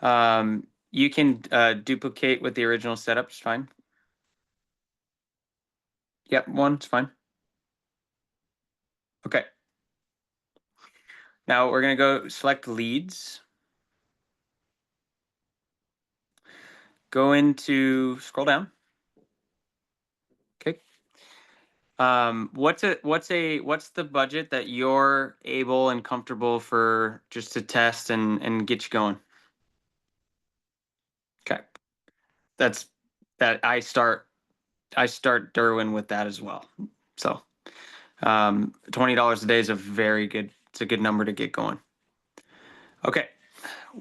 You can duplicate with the original setup, it's fine. Yep, one's fine. Okay. Now we're gonna go select leads. Go into scroll down. Okay. What's the budget that you're able and comfortable for just to test and get you going? Okay. That's that I start Derwin with that as well. So $20 a day is it's a good number to get going. Okay.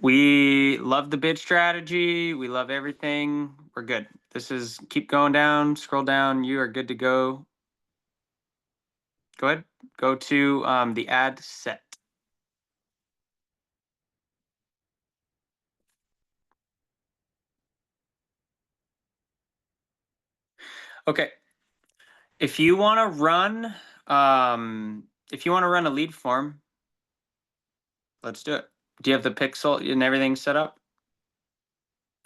We love the bid strategy. We love everything. We're good. This is keep going down, scroll down. You are good to go. Go ahead. Go to the ad set. Okay. If you want to run a lead form, let's do it. Do you have the pixel and everything set up?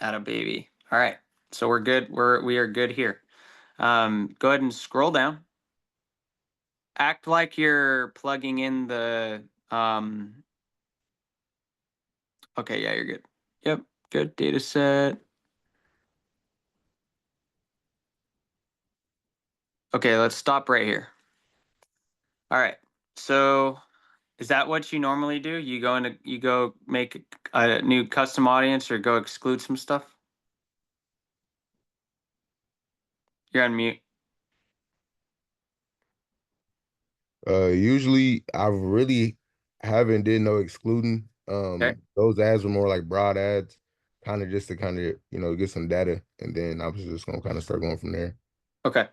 Atta baby. All right. So we're good. We are good here. Go ahead and scroll down. Act like you're plugging in the okay, yeah, you're good. Yep, good data set. Okay, let's stop right here. All right. So is that what you normally do? You go make a new custom audience or go exclude some stuff? You're on mute. Usually I really haven't did no excluding. Okay. Those ads were more like broad ads, kind of just to kind of, get some data. And then I was just gonna kind of start going from there. Okay.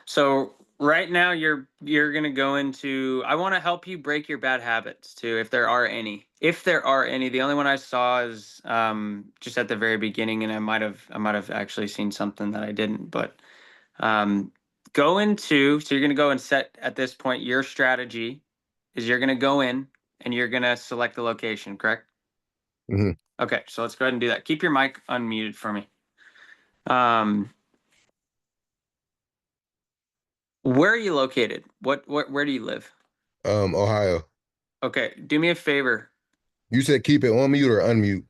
So right now you're gonna go into I want to help you break your bad habits too, if there are any. If there are any, the only one I saw is just at the very beginning, and I might have actually seen something that I didn't, but go into so you're gonna go and set at this point your strategy is you're gonna go in and you're gonna select the location, correct? Hmm. Okay, so let's go ahead and do that. Keep your mic unmuted for me. Um where are you located? What where do you live? Ohio. Okay, do me a favor. You said keep it on mute or unmute.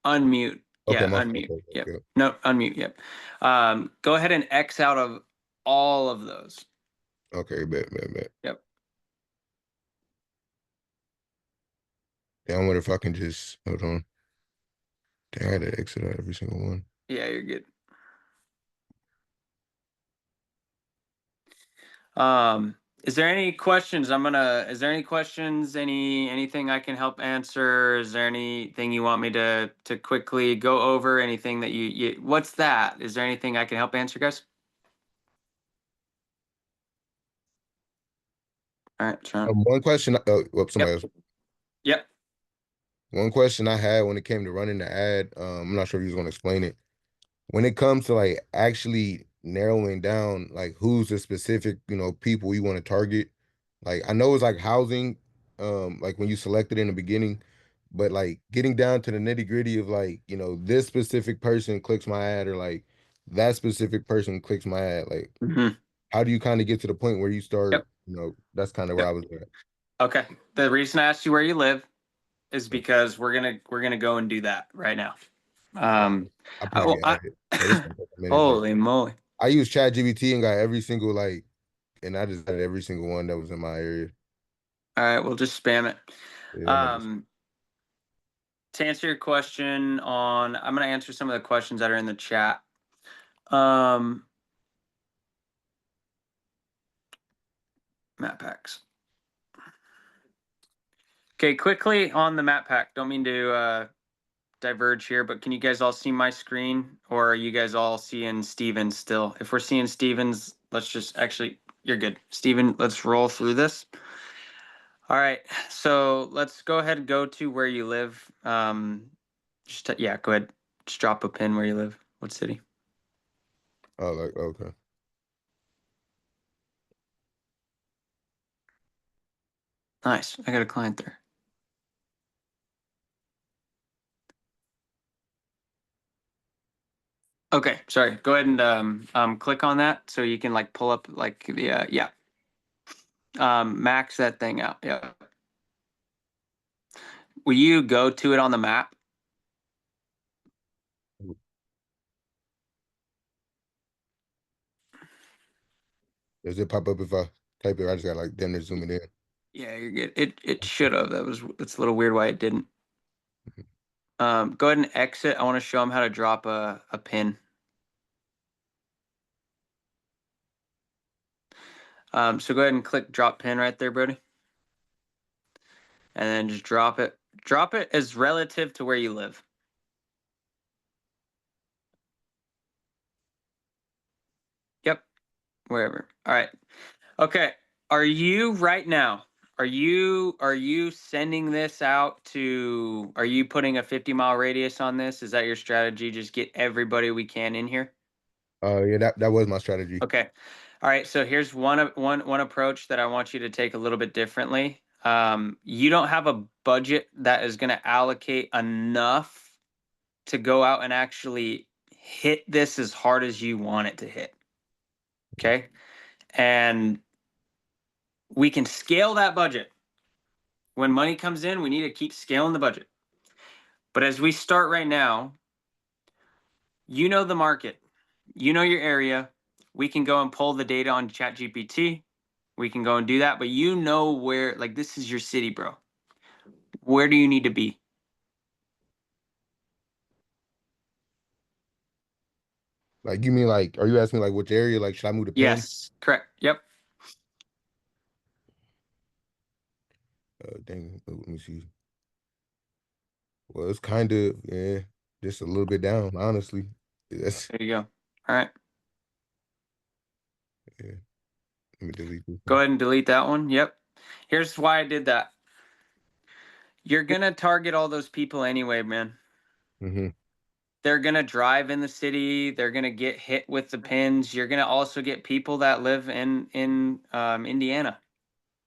Unmute. Okay, Yeah, my fault. unmute. Okay, Yep. okay. No, unmute. Yep. Go ahead and X out of all of those. Okay, bet. Yep. Damn, what if I can just hold on? Damn, I had to exit out every single one. Yeah, you're good. Is there any questions? Is there any questions? Anything I can help answer? Is there anything you want me to quickly go over? Anything that what's that? Is there anything I can help answer, guys? All right, Sean. One question. Oh, well, somebody Yep. else. Yep. One question I had when it came to running the ad. I'm not sure if you was gonna explain it. When it comes to like actually narrowing down like who's the specific people you want to target, like I know it's like housing, like when you select it in the beginning, but like getting down to the nitty gritty of like this specific person clicks my ad or like that specific person clicks my ad, like Hmm. how do you kind of get to the point where you start, Yep. that's kind of where Yep. I was at. Okay. The reason I asked you where you live is because we're gonna go and do that right now. Um, I probably got it, but it's gonna take a minute. But holy moly. I use ChatGPT and got every single like, and I just got every single one that was in my area. All right, we'll just spam it. Yeah, I'm just. Um, to answer your question I'm gonna answer some of the questions that are in the chat. Um, map packs. Okay, quickly on the map pack. Don't mean to diverge here, but can you guys all see my screen, or are you guys all seeing Steven still? If we're seeing Steven's, let's just actually, you're good. Steven, let's roll through this. All right, so let's go ahead and go to where you live. Yeah, go ahead. Just drop a pin where you live. What city? Oh, like okay. Nice. I got a client there. Okay, sorry. Go ahead and click on that so you can like pull up like the yeah. Max that thing out. Yeah. Will you go to it on the map? Does it pop up if I type it? I just got like damn near zoom it in. Yeah, you're good. It should have. That's a little weird why it didn't. Go ahead and exit. I want to show them how to drop a pin. So go ahead and click drop pin right there, Brody. And then just drop it. Drop it as relative to where you live. Yep, wherever. All right. Okay. Are you right now? Are you sending this out to are you putting a 50-mile radius on this? Is that your strategy? Just get everybody we can in here? Yeah, that was my strategy. Okay. All right. So here's one approach that I want you to take a little bit differently. You don't have a budget that is going to allocate enough to go out and actually hit this as hard as you want it to hit. Okay. And we can scale that budget. When money comes in, we need to keep scaling the budget. But as we start right now, you know the market, you know your area. We can go and pull the data on ChatGPT. We can go and do that, but you know where, like, this is your city, bro. Where do you need to be? Like you mean like, are you asking me like which area? Like, should I move the pin? Yes, correct. Yep. Dang, let me see. Well, it's kind of yeah, just a little bit down, honestly. That's There you go. All right. yeah. Let me delete this Go one. ahead and delete that one. Yep. Here's why I did that. You're going to target all those people anyway, man. Mm-hmm. They're going to drive in the city. They're going to get hit with the pins. You're going to also get people that live in Indiana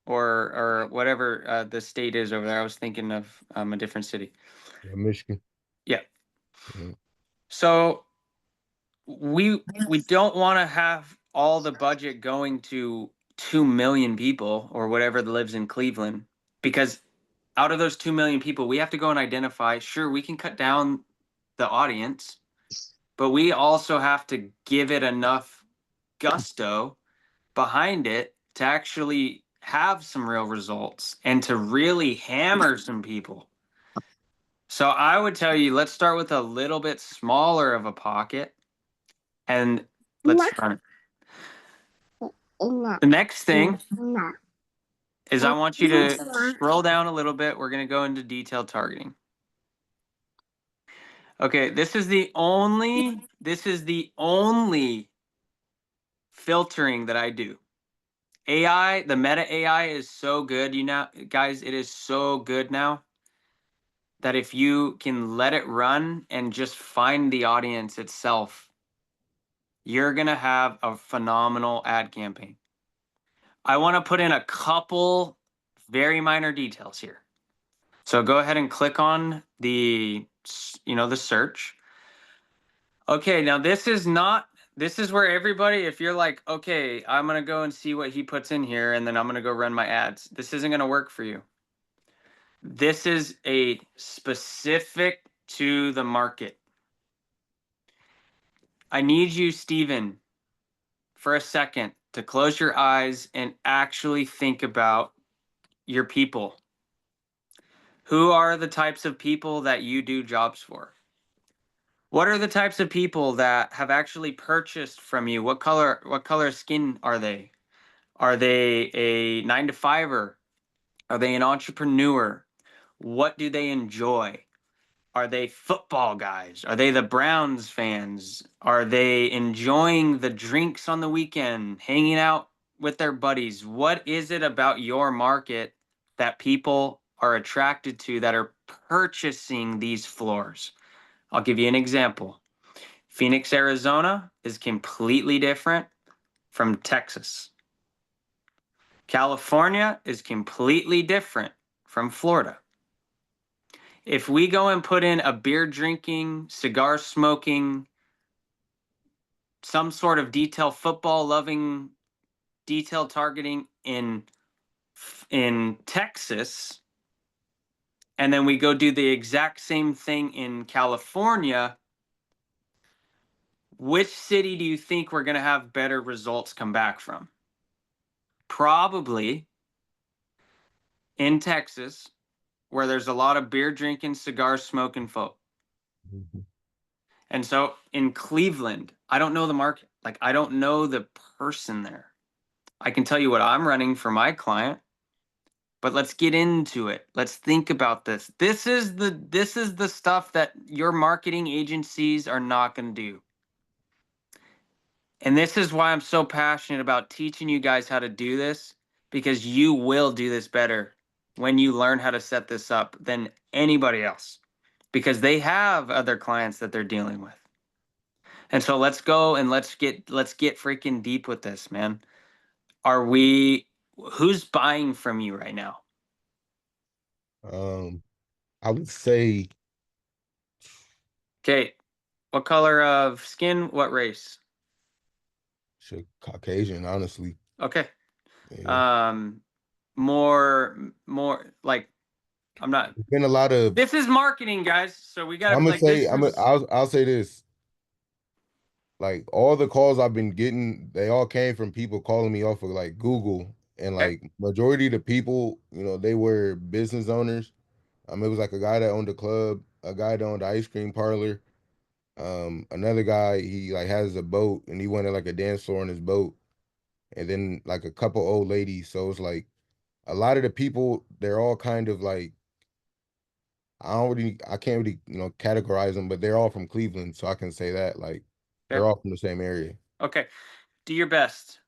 or whatever the state is over there. I was thinking of a different city. Yeah, Michigan. Yeah. Mm-hmm. So we don't want to have all the budget going to 2 million people or whatever that lives in Cleveland because out of those 2 million people, we have to go and identify, sure, we can cut down the audience, but we also have to give it enough gusto behind it to actually have some real results and to really hammer some people. So I would tell you, let's start with a little bit smaller of a pocket and let's run it. The next thing is I want you to scroll down a little bit. We're going to go into detailed targeting. Okay, this is the only filtering that I do. AI, the meta AI is so good, you know, guys, it is so good now that if you can let it run and just find the audience itself, you're going to have a phenomenal ad campaign. I want to put in a couple very minor details here. So go ahead and click on the search. Okay, now this is where everybody, if you're like, okay, I'm gonna go and see what he puts in here and then I'm gonna go run my ads. This isn't gonna work for you. This is a specific to the market. I need you, Steven, for a second to close your eyes and actually think about your people. Who are the types of people that you do jobs for? What are the types of people that have actually purchased from you? What color skin are they? Are they a 9 to 5er? Are they an entrepreneur? What do they enjoy? Are they football guys? Are they the Browns fans? Are they enjoying the drinks on the weekend, hanging out with their buddies? What is it about your market that people are attracted to that are purchasing these floors? I'll give you an example. Phoenix, Arizona is completely different from Texas. California is completely different from Florida. If we go and put in a beer drinking, cigar smoking, some sort of detail football loving detail targeting in Texas, and then we go do the exact same thing in California, which city do you think we're going to have better results come back from? Probably in Texas, where there's a lot of beer drinking, cigar smoking folk. Mhm. And so in Cleveland, I don't know the market. Like, I don't know the person there. I can tell you what I'm running for my client, but let's get into it. Let's think about this. This is the stuff that your marketing agencies are not going to do. And this is why I'm so passionate about teaching you guys how to do this, because you will do this better when you learn how to set this up than anybody else, because they have other clients that they're dealing with. And so let's go and let's get freaking deep with this, man. Are we Who's buying from you right now? Um, I would say Okay, what color of skin, what race? shit, Caucasian, honestly. Okay. Yeah. Um more like I'm not It's been a lot of this is marketing, guys. So we I'm gotta gonna like say this is I'll say this. Like all the calls I've been getting, they all came from people calling me off of like Google, and okay. like majority of the people, they were business owners. It was like a guy that owned a club, a guy that owned an ice cream parlor. Another guy, he like has a boat and he wanted like a dance floor on his boat, and then like a couple old ladies. So it's like a lot of the people, they're all kind of like I can't really categorize them, but they're all from Cleveland, so I can say that like they're Okay. all from the same area. Okay. Do your best.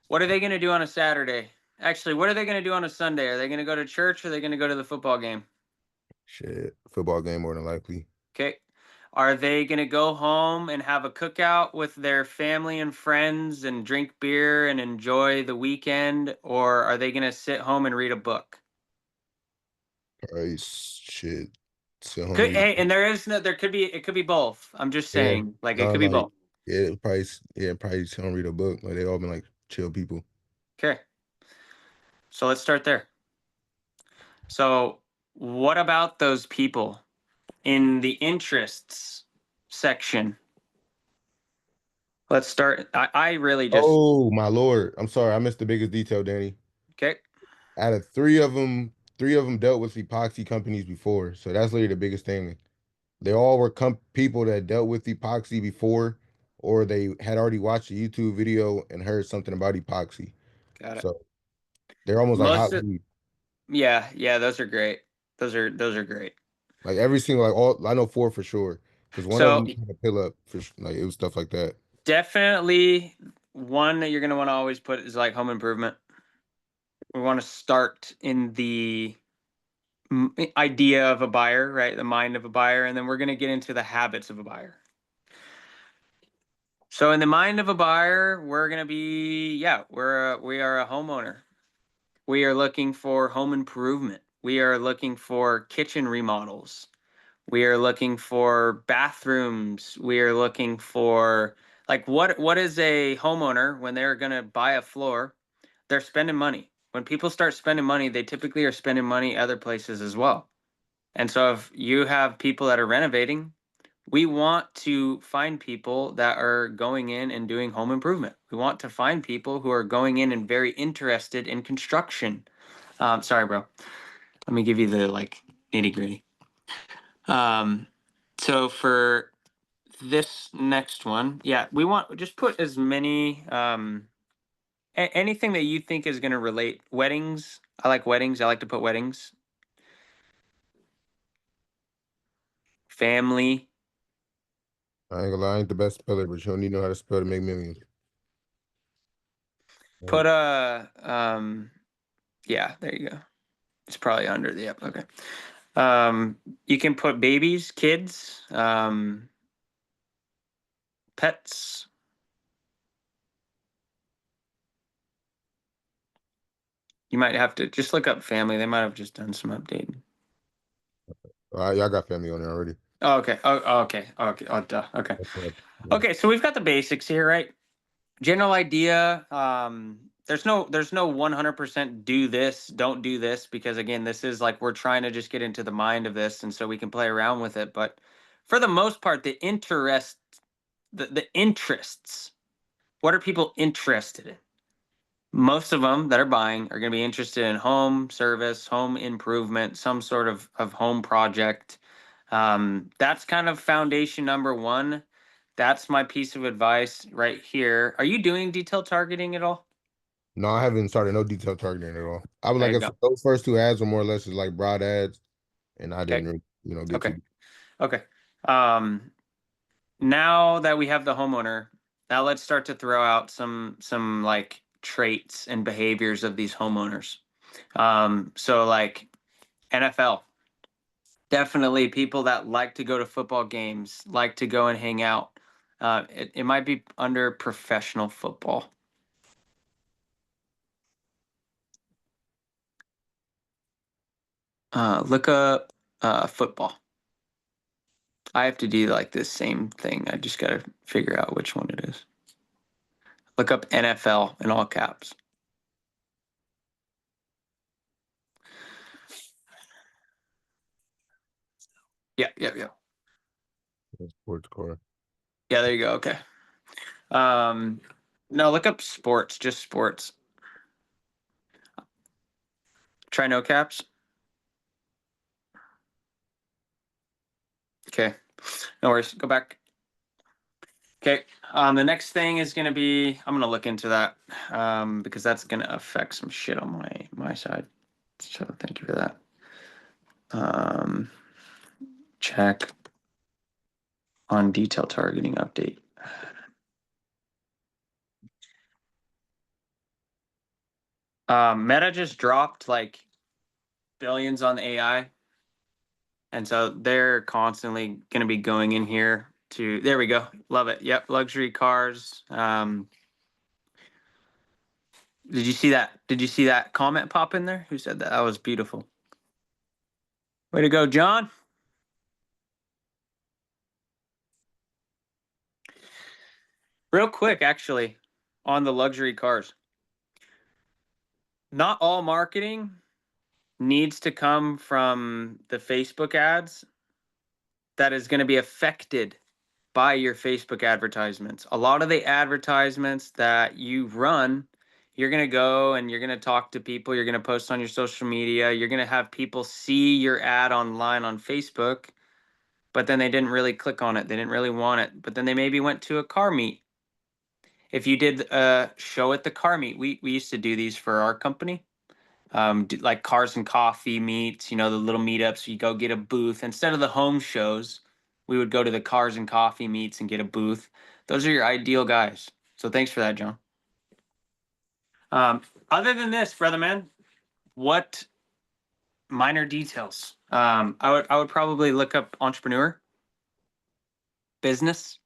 What are they gonna do on a Saturday? Actually, what are they gonna do on a Sunday? Are they gonna go to church or are they gonna go to the football game? Shit, football game more than likely. Okay. Are they going to go home and have a cookout with their family and friends and drink beer and enjoy the weekend? Or are they going to sit home and read a book? Probably shit. Sit home Could, read. hey, and there could be, it could be both. I'm just Yeah, saying, like, it no, could be like both. probably sit home read a book. Like they all been like chill people. Okay. So let's start there. So, what about those people in the interests section? Let's start. I really just, Oh my lord, I'm sorry, I missed the biggest detail, Danny. okay. Out of three of them dealt with epoxy companies before, so that's literally the biggest thing. They all were people that dealt with epoxy before, or they had already watched a YouTube video and heard something about epoxy. Got it. So they're almost like Most hot of, leads. yeah, yeah, those are great. Those are great. Like every single like all I know four for sure because one of So them had a pill up for like it was stuff like that. definitely one that you're gonna want to always put is like home improvement. We want to start in the idea of a buyer, right? The mind of a buyer, and then we're gonna get into the habits of a buyer. So in the mind of a buyer, we're gonna be, yeah, we are a homeowner. We are looking for home improvement. We are looking for kitchen remodels. We are looking for bathrooms. We are looking for like what is a homeowner when they're going to buy a floor? They're spending money. When people start spending money, they typically are spending money other places as well. And so if you have people that are renovating, we want to find people that are going in and doing home improvement. We want to find people who are going in and very interested in construction. Sorry, bro. Let me give you the like nitty gritty. Um, so for this next one, yeah, we want just put as many anything that you think is going to relate. Weddings. I like weddings. I like to put weddings. Family. I ain't gonna lie, I ain't the best speller, but you don't need to know how to spell to make millions. Right. Put a yeah, there you go. It's probably under the yep. Okay. You can put babies, kids, pets. You might have to just look up family. They might have just done some updating. Y'all got family on there already. Oh, okay. Oh, okay. Okay. Oh, duh. Okay. Yeah. Okay. So we've got the basics here, right? General idea. There's no 100% do this, don't do this, because again, this is like we're trying to just get into the mind of this, and so we can play around with it. But for the most part, the interests. What are people interested in? Most of them that are buying are going to be interested in home service, home improvement, some sort of home project. That's kind of foundation number one. That's my piece of advice right here. Are you doing detail targeting at all? No, I haven't started no detail targeting at all. I was There like, you I go. said, those first two ads were more or less just like broad ads, and I Okay. didn't, get Okay. too. Okay. Um, Now that we have the homeowner, now let's start to throw out some like traits and behaviors of these homeowners. So like NFL, definitely people that like to go to football games, like to go and hang out. It might be under professional football. Look up football. I have to do like this same thing. I just got to figure out which one it is. Look up NFL in all caps. Yeah, yeah, yeah. Sports car. Yeah, there you go. Okay. Um, no, look up sports, just sports. Try no caps. Okay. No worries. Go back. Okay. The next thing is gonna be I'm gonna look into that because that's gonna affect some shit on my side. So thank you for that. Um, check on detail targeting update. Meta just dropped like billions on AI, and so they're constantly gonna be going in here to. There we go. Love it. Yep, luxury cars. Did you see that? Did you see that comment pop in there? Who said that? That was beautiful. Way to go, John. Real quick, actually, on the luxury cars. Not all marketing needs to come from the Facebook ads that is going to be affected by your Facebook advertisements. A lot of the advertisements that you run, you're going to go and you're going to talk to people, you're going to post on your social media, you're going to have people see your ad online on Facebook, but then they didn't really click on it. They didn't really want it. But then they maybe went to a car meet. If you did a show at the car meet, we used to do these for our company. Like cars and coffee meets, the little meetups. You go get a booth instead of the home shows. We would go to the cars and coffee meets and get a booth. Those are your ideal guys. So thanks for that, John. Um, Other than this, brother man, what minor details? I would probably look up entrepreneur, business.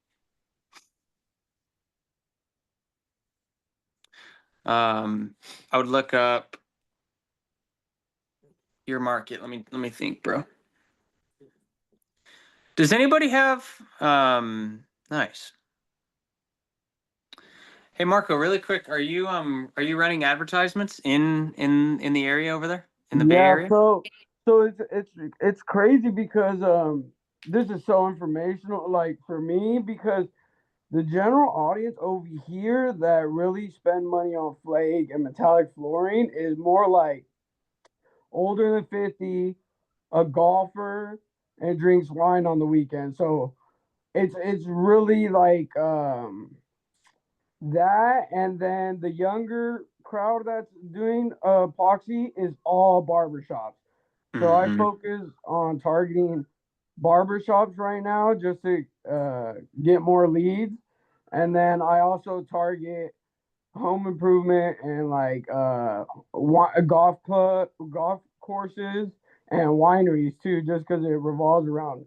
I would look up your market. Let me think, bro. Does anybody have nice. Hey Marco, really quick, are you running advertisements in the area over there? In the Bay Yeah, Area? so it's crazy because this is so informational like for me because the general audience over here that really spend money on flake and metallic flooring is more like older than 50, a golfer, and drinks wine on the weekend. So it's really like that, and then the younger crowd that's doing epoxy is all barbershops. So I Mm-hmm. focus on targeting barbershops right now just to get more leads. And then I also target home improvement and like golf club, golf courses, and wineries too, just because it revolves around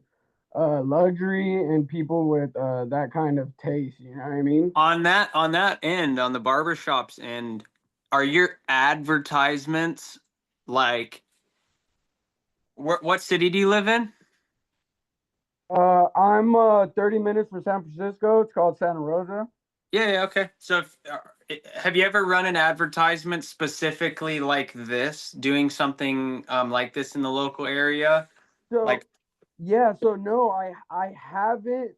luxury and people with that kind of taste. You know what I mean? On that end, on the barbershops end, are your advertisements like what city do you live in? I'm 30 minutes from San Francisco. It's called Santa Rosa. Yeah, okay. So have you ever run an advertisement specifically like this, doing something like this in the local area? So Like, yeah, so no, I haven't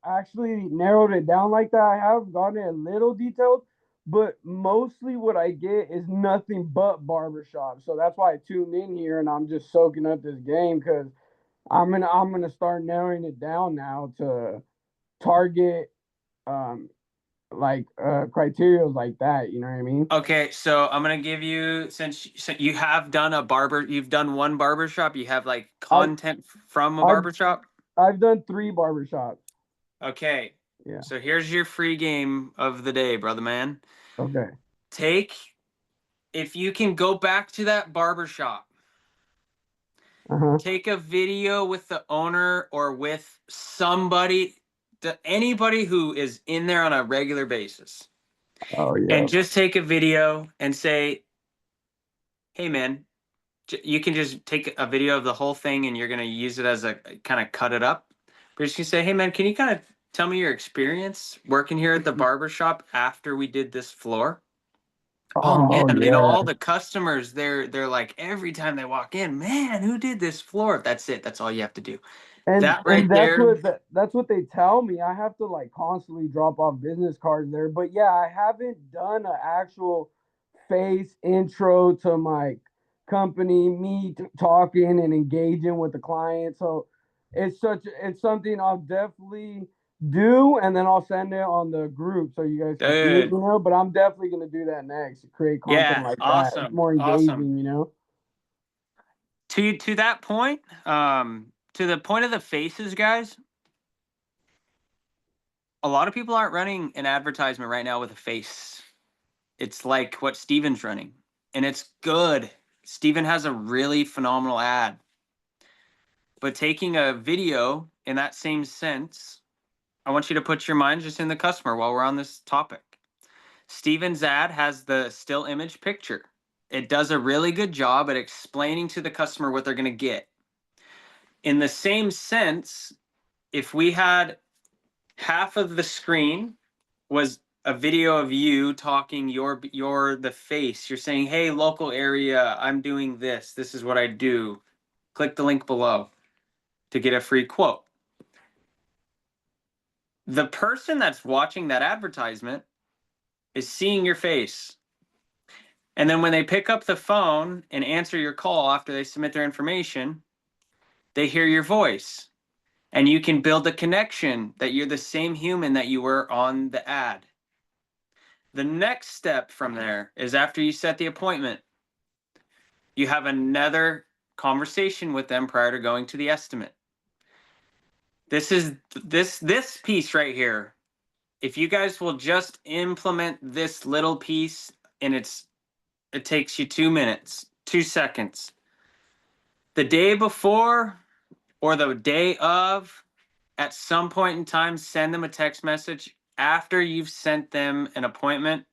actually narrowed it down like that. I have gotten it a little detailed, but mostly what I get is nothing but barbershop. So that's why I tuned in here and I'm just soaking up this game because I'm gonna start narrowing it down now to target um like criteria like that. You know what I mean? okay, so I'm gonna give you, since you have done you've done one barber shop, you have like I've content from a I've barber shop. I've done 3 barbershops. Okay, Yeah. so here's your free game of the day, brother man. Okay. Take, if you can go back to that barber shop, Uh-huh. take a video with the owner or with somebody, anybody who is in there on a regular basis, Oh and yeah. just take a video and say, hey man, you can just take a video of the whole thing and you're going to use it as a kind of cut it up. But just gonna say, hey man, can you kind of tell me your experience working here at the barber shop after we did this floor? Oh man, Oh all yeah. the customers, they're like, every time they walk in, man, who did this floor? That's it. That's all you have to do. That And right that's there. that's what they tell me. I have to like constantly drop off business cards there. But yeah, I haven't done an actual face intro to my company, me talking and engaging with the client. So it's something I'll definitely do, and then I'll send it on the group so you guys can see it. Dude. But I'm definitely gonna do that next. Create content Yeah, like that. It's awesome. more Awesome. engaging. To that point, to the point of the faces, guys, a lot of people aren't running an advertisement right now with a face. It's like what Steven's running, and it's good. Steven has a really phenomenal ad. But taking a video in that same sense, I want you to put your mind just in the customer while we're on this topic. Steven's ad has the still image picture. It does a really good job at explaining to the customer what they're going to get. In the same sense, if we had half of the screen was a video of you talking, your the face, you're saying, hey, local area, I'm doing this, this is what I do, click the link below to get a free quote. The person that's watching that advertisement is seeing your face, and then when they pick up the phone and answer your call after they submit their information, they hear your voice, and you can build a connection that you're the same human that you were on the ad. The next step from there is, after you set the appointment, you have another conversation with them prior to going to the estimate. This is this piece right here. If you guys will just implement this little piece, and it takes you 2 minutes, 2 seconds. The day before or the day of, at some point in time, send them a text message after you've sent them an appointment,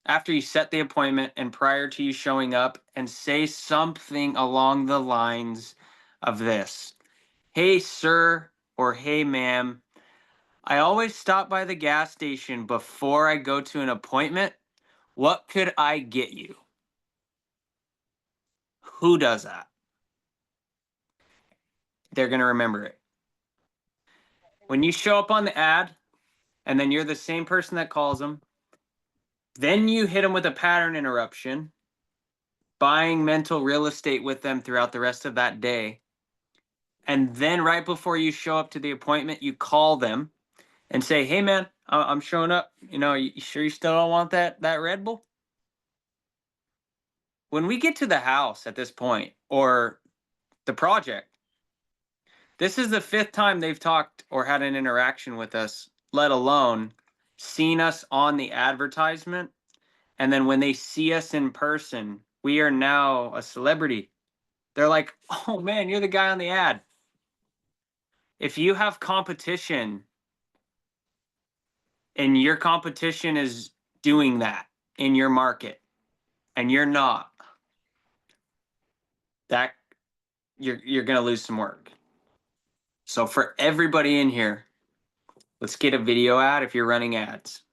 after you set the appointment and prior to you showing up, and say something along the lines of this. Hey, sir, or hey, ma'am, I always stop by the gas station before I go to an appointment. What could I get you? Who does that? They're going to remember it. When you show up on the ad and then you're the same person that calls them, then you hit them with a pattern interruption, buying mental real estate with them throughout the rest of that day. And then right before you show up to the appointment, you call them and say, hey man, I'm showing up. You sure you still don't want that Red Bull? When we get to the house at this point, or the project, this is the 5th time they've talked or had an interaction with us, let alone seen us on the advertisement. And then when they see us in person, we are now a celebrity. They're like, oh man, you're the guy on the ad. If you have competition and your competition is doing that in your market and you're not, that you're going to lose some work. So for everybody in here, let's get a video ad if you're running ads.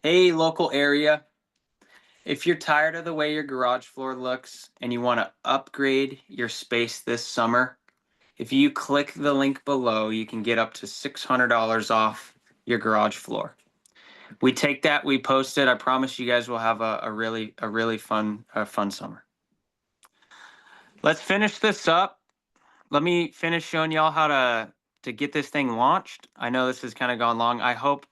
Hey, local area. If you're tired of the way your garage floor looks and you want to upgrade your space this summer, if you click the link below, you can get up to $600 off your garage floor. We take that, we post it. I promise you guys will have a really fun summer. Let's finish this up. Let me finish showing y'all how to get this thing launched. I know this has kind of gone long. I hope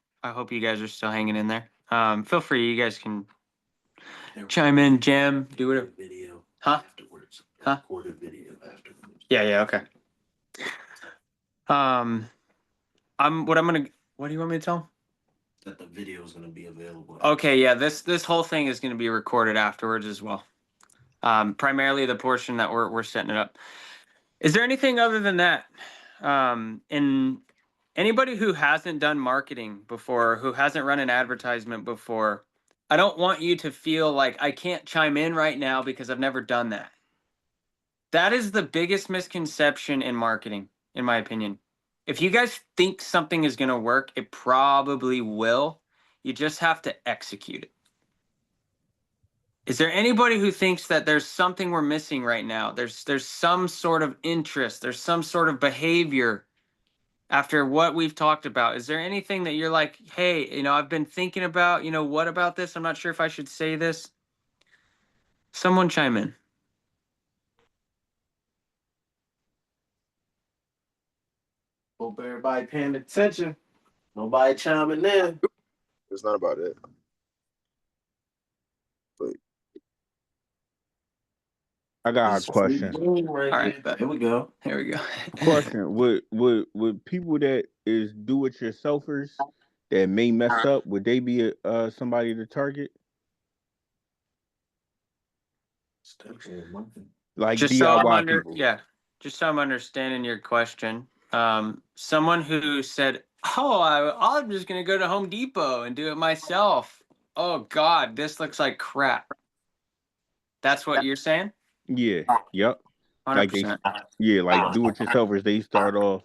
you guys are still hanging in there. Feel free, you guys can chime in, jam, do whatever. Video. Huh? Afterwards. Huh? Recorded video afterwards. Yeah, okay. What do you want me to tell them? That the video is going to be available. Okay, yeah, this whole thing is going to be recorded afterwards as well. Primarily the portion that we're setting it up. Is there anything other than that? And anybody who hasn't done marketing before, who hasn't run an advertisement before, I don't want you to feel like I can't chime in right now because I've never done that. That is the biggest misconception in marketing, in my opinion. If you guys think something is going to work, it probably will. You just have to execute it. Is there anybody who thinks that there's something we're missing right now? There's some sort of interest, there's some sort of behavior after what we've talked about. Is there anything that you're like, hey, I've been thinking about, what about this? I'm not sure if I should say this. Someone chime in. Hope everybody paying attention. Nobody chiming in. It's not about it. But I got a question. Right All right, here. bet. Here we go. Here we go. Question: Would people that is do-it-yourselfers that may mess up, would they be somebody to target? Like Just so DIY people. just so I'm understanding your question. Someone who said, "Oh, I'm just gonna go to Home Depot and do it myself." Oh God, this looks like crap. That's what you're saying? Yeah. Yep. 100%. Like do-it-yourselfers. They start off,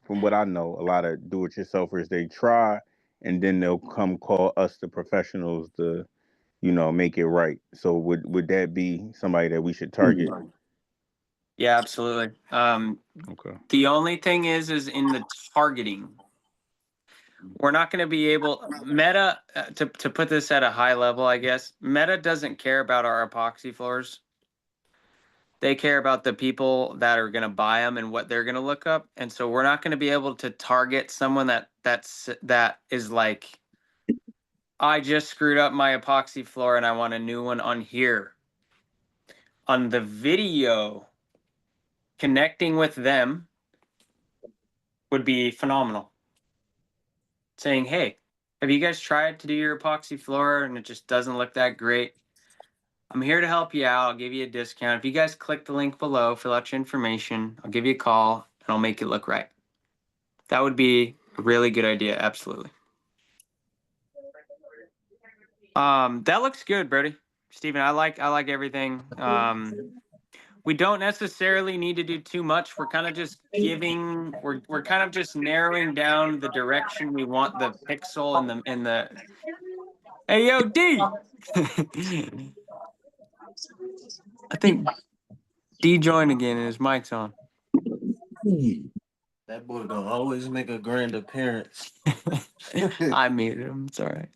from what I know, a lot of do-it-yourselfers. They try, and then they'll come call us, the professionals, to make it right. So would that be somebody that we should target? Yeah, absolutely. Okay. The only thing is in the targeting, we're not going to be able. Meta, to put this at a high level, I guess, Meta doesn't care about our epoxy floors. They care about the people that are going to buy them and what they're going to look up. And so we're not going to be able to target someone that is like, I just screwed up my epoxy floor and I want a new one on here. On the video, connecting with them would be phenomenal. Saying, hey, have you guys tried to do your epoxy floor and it just doesn't look that great? I'm here to help you out. I'll give you a discount. If you guys click the link below, fill out your information, I'll give you a call and I'll make it look right. That would be a really good idea. Absolutely. That looks good, Brody. Steven, I like everything. We don't necessarily need to do too much. We're kind of just we're kind of just narrowing down the direction we want the pixel and the Hey yo, D. I think D joined again and his mic's on. That boy gonna always make a grand appearance. I muted him. It's all right.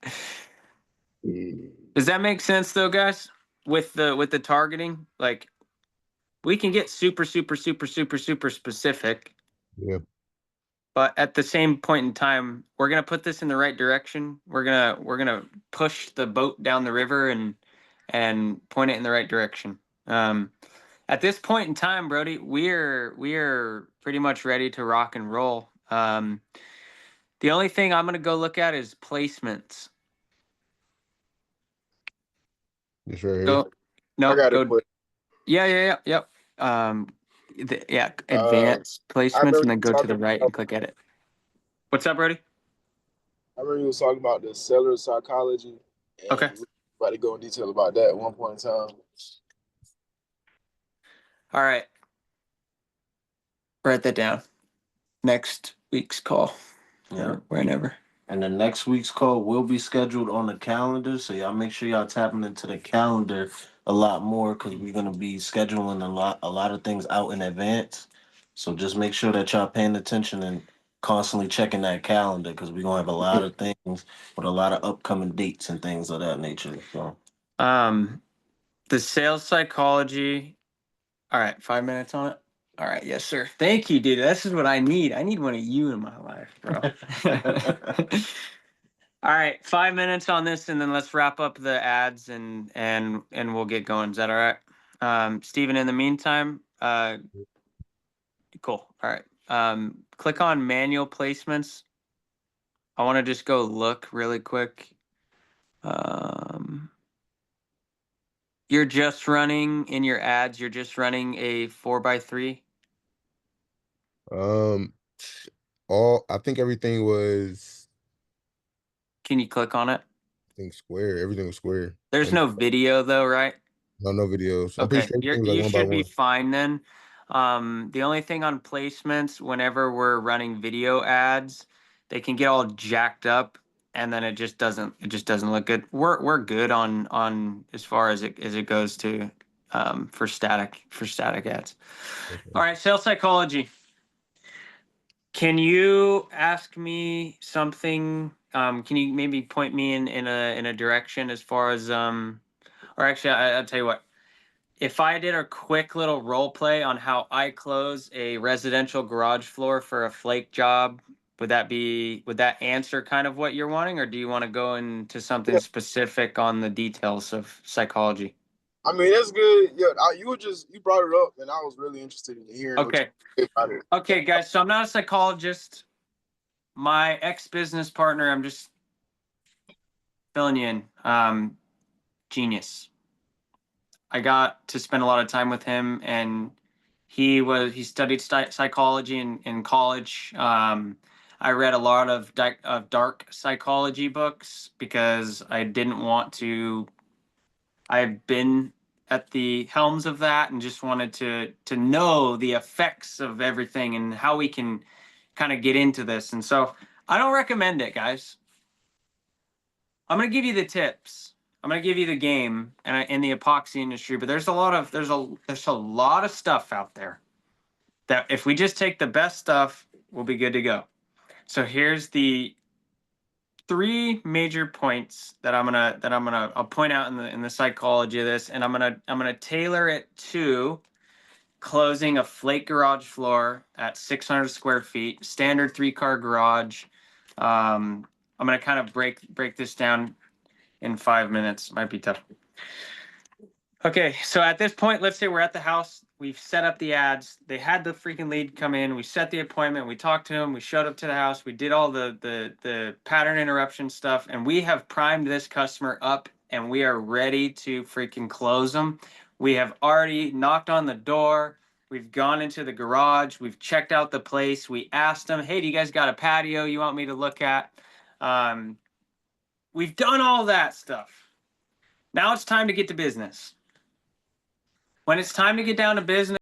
Does that make sense though, guys? With the targeting, like we can get super specific. Yeah. But at the same point in time, we're gonna put this in the right direction. We're gonna push the boat down the river and point it in the right direction. At this point in time, Brody, we're pretty much ready to rock and roll. The only thing I'm gonna go look at is placements. Just right here. Go, no, I got a go. question. Yep. Advanced placements, and then go to the right and click edit. What's up, Brody? I remember you was talking about the seller psychology. And Okay. we about to go in detail about that at one point in time. All right. Write that down. next week's call. Yeah. Or whenever. And the next week's call will be scheduled on the calendar, so y'all make sure y'all tapping into the calendar a lot more because we're gonna be scheduling a lot of things out in advance. So just make sure that y'all paying attention and constantly checking that calendar because we're gonna have a lot of things with a lot of upcoming dates and things of that nature. So The sales psychology. All right, 5 minutes on it. All right, yes, sir. Thank you, dude. This is what I need. I need one of you in my life, bro. All right, 5 minutes on this, and then let's wrap up the ads and we'll get going. Is that all right? Steven, in the meantime, cool. All right. Click on manual placements. I want to just go look really quick. You're just running in your ads, you're just running a 4x3. I think everything was, Can you click on it? I think square. Everything was square. There's Like no video though, right? no videos. I'm pretty Okay, sure everything was like you one by should be one. fine then. The only thing on placements, whenever we're running video ads, they can get all jacked up, and then it just doesn't look good. We're good on as far as it goes to for static ads. Okay. All right, sales psychology. Can you ask me something? Can you maybe point me in a direction as far as or actually I'll tell you what. If I did a quick little role play on how I close a residential garage floor for a flake job, would that answer kind of what you're wanting, or do you want to go into something Yeah, specific on the details of psychology? I mean that's good. Yeah, you brought it up, and I was really interested in hearing what you Okay. say about it. Okay, guys. So I'm not a psychologist. My ex-business partner, I'm just filling you in. Genius. I got to spend a lot of time with him, and he studied psychology in college. I read a lot of dark psychology books because I didn't want to. I've been at the helms of that and just wanted to know the effects of everything and how we can kind of get into this. And so I don't recommend it, guys. I'm gonna give you the tips. I'm gonna give you the game and in the epoxy industry, but there's a lot of stuff out there that if we just take the best stuff, we'll be good to go. So here's the three major points that I'll point out in the psychology of this, and I'm gonna tailor it to closing a flake garage floor at 600 square feet, standard 3-car garage. I'm gonna kind of break this down in 5 minutes. Might be tough. Okay, so at this point, let's say we're at the house. We've set up the ads. They had the freaking lead come in. We set the appointment. We talked to him. We showed up to the house. We did all the pattern interruption stuff, and we have primed this customer up, and we are ready to freaking close them. We have already knocked on the door. We've gone into the garage. We've checked out the place. We asked them, "Hey, do you guys got a patio you want me to look at?" We've done all that stuff. Now it's time to get to business. When it's time to get down to business,